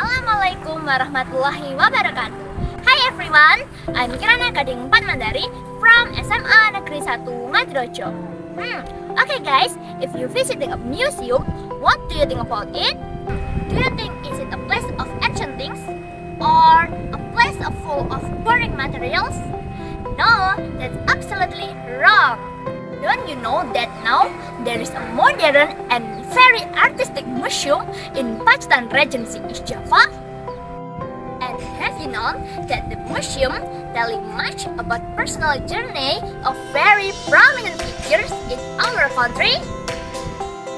Assalamualaikum warahmatullahi wabarakatuh. Hi everyone, I'm Kirana Gadhing from SMA Negeri 1 Madrojo. Okay guys, if you visiting a museum, what do you think about it? Do you think is it a place of ancient things or a place full of boring materials? No, that's absolutely wrong. Don't you know that now there is a modern and very artistic museum in Pakistan Regency, East Java? And have you known that the museum telling much about personal journey of very prominent figures in our country?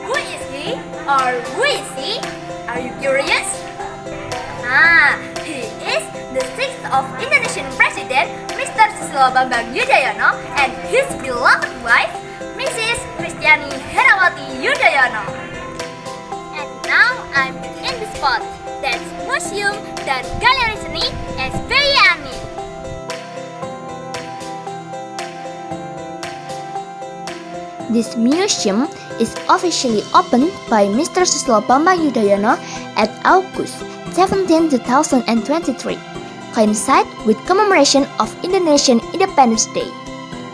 Who is he or who is he? Are you curious? He is the sixth of Indonesian President, Mr. Susilo Bambang Yudhoyono, and his beloved wife, Mrs. Kristiani Herawati Yudhoyono. And now I'm in the spot, that's Museum dan Galeri Seni SBY. This museum is officially opened by Mr. Susilo Bambang Yudhoyono at August 17, 2023, coincide with commemoration of Indonesian Independence Day,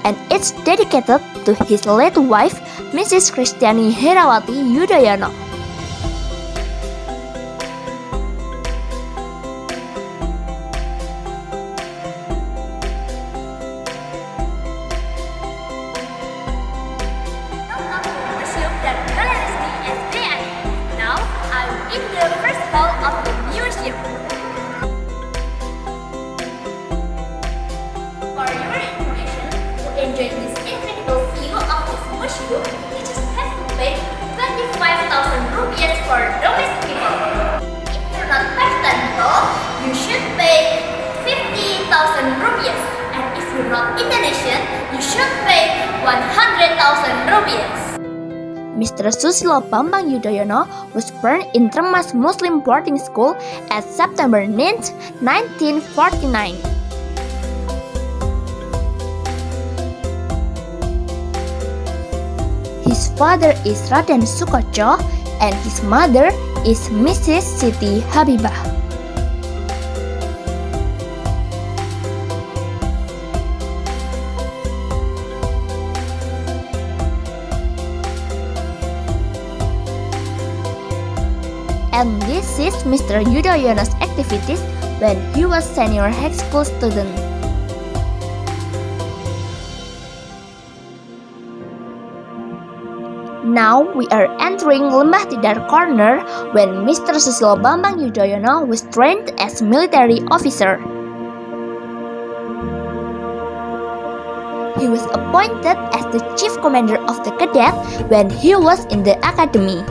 and it's dedicated to his late wife, Mrs. Kristiani Herawati Yudhoyono. Museum dan Galeri Seni SBY. Now I'm in the first hall of the museum. For your information, to enjoy this incredible view of this museum, you just have to pay 25,000 rupiah for domestic people. If you're not Pakistan people, you should pay 50,000 rupiah. And if you're not Indonesian, you should pay 100,000 rupiah. Mr. Susilo Bambang Yudhoyono was born in Termas Muslim Boarding School at September 9, 1949. His father is Raden Sukoco and his mother is Mrs. Siti Habibah. And this is Mr. Yudhoyono's activities when he was senior high school student. Now we are entering Lembah Tidar Corner when Mr. Susilo Bambang Yudhoyono was trained as military officer. He was appointed as the chief commander of the cadet when he was in the academy.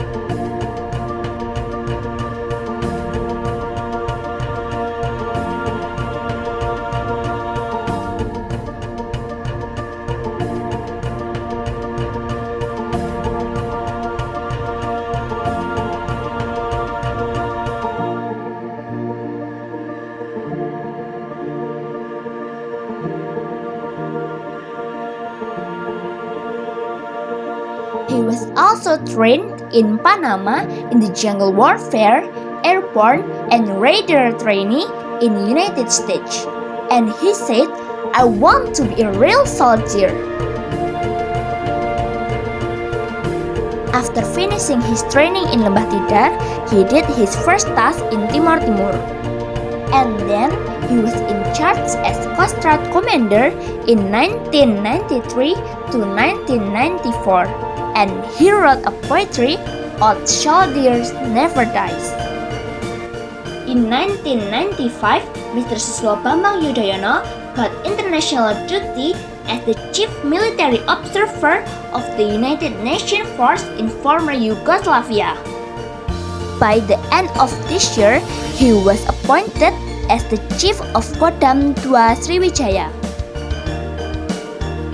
He was also trained in Panama in the jungle warfare, airborne, and radar training in the United States. And he said, "I want to be a real soldier." After finishing his training in Lembah Tidar, he did his first task in Timor Timur. And then he was in charge as Coast Guard Commander in 1993 to 1994. And he wrote a poetry, "Old Soldiers Never Dies." In 1995, Mr. Susilo Bambang Yudhoyono got international duty as the Chief Military Observer of the United Nations Force in former Yugoslavia. By the end of this year, he was appointed as the Chief of Kodam II Sriwijaya.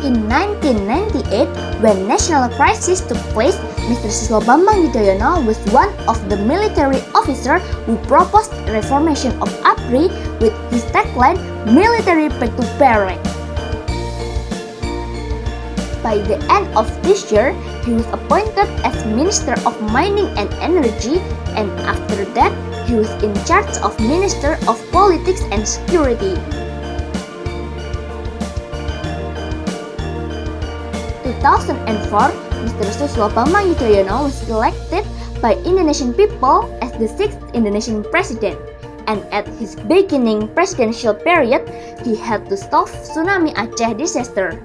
In 1998, when national crisis took place, Mr. Susilo Bambang Yudhoyono was one of the military officers who proposed reformation of ABRI with his tagline, "Military Back to Barrack." By the end of this year, he was appointed as Minister of Mining and Energy, and after that, he was in charge of Minister of Politics and Security. 2004, Mr. Susilo Bambang Yudhoyono was elected by Indonesian people as the 6th Indonesian president. And at his beginning presidential period, he had to stop tsunami Aceh disaster.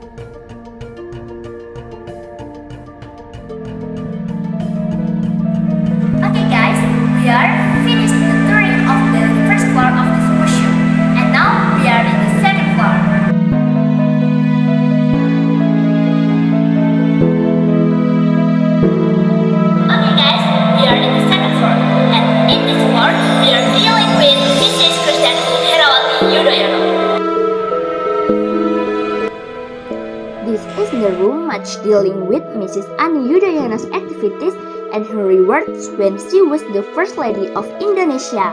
Okay guys, we are finished the touring of the first floor of this museum, and now we are in the second floor. Okay guys, we are in the second floor, and in this floor we are dealing with Mrs. Krisdayanti Herawati Yudhoyono. This is the room much dealing with Mrs. Ani Yudhoyono's activities and her rewards when she was the First Lady of Indonesia.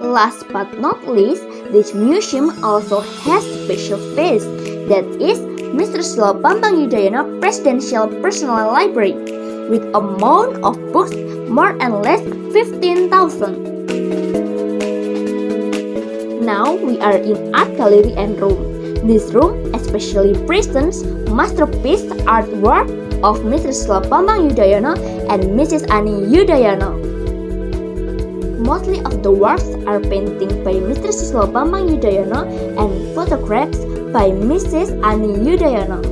Last but not least, this museum also has special space, that is Mr. Susilo Bambang Yudhoyono Presidential Personal Library, with amount of books more and less 15,000. Now we are in art gallery and room. This room especially presents masterpiece artwork of Mr. Susilo Bambang Yudhoyono and Mrs. Ani Yudhoyono. Mostly of the works are painting by Mr. Susilo Bambang Yudhoyono and photographs by Mrs. Ani Yudhoyono.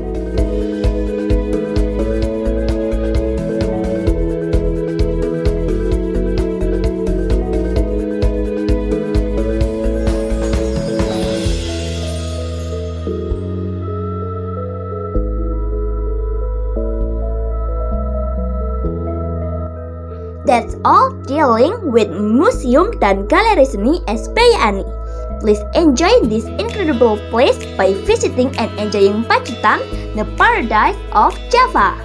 That's all dealing with museum dan galeri seni SPY Ani. Please enjoy this incredible place by visiting and enjoying Pacitan, the paradise of Java.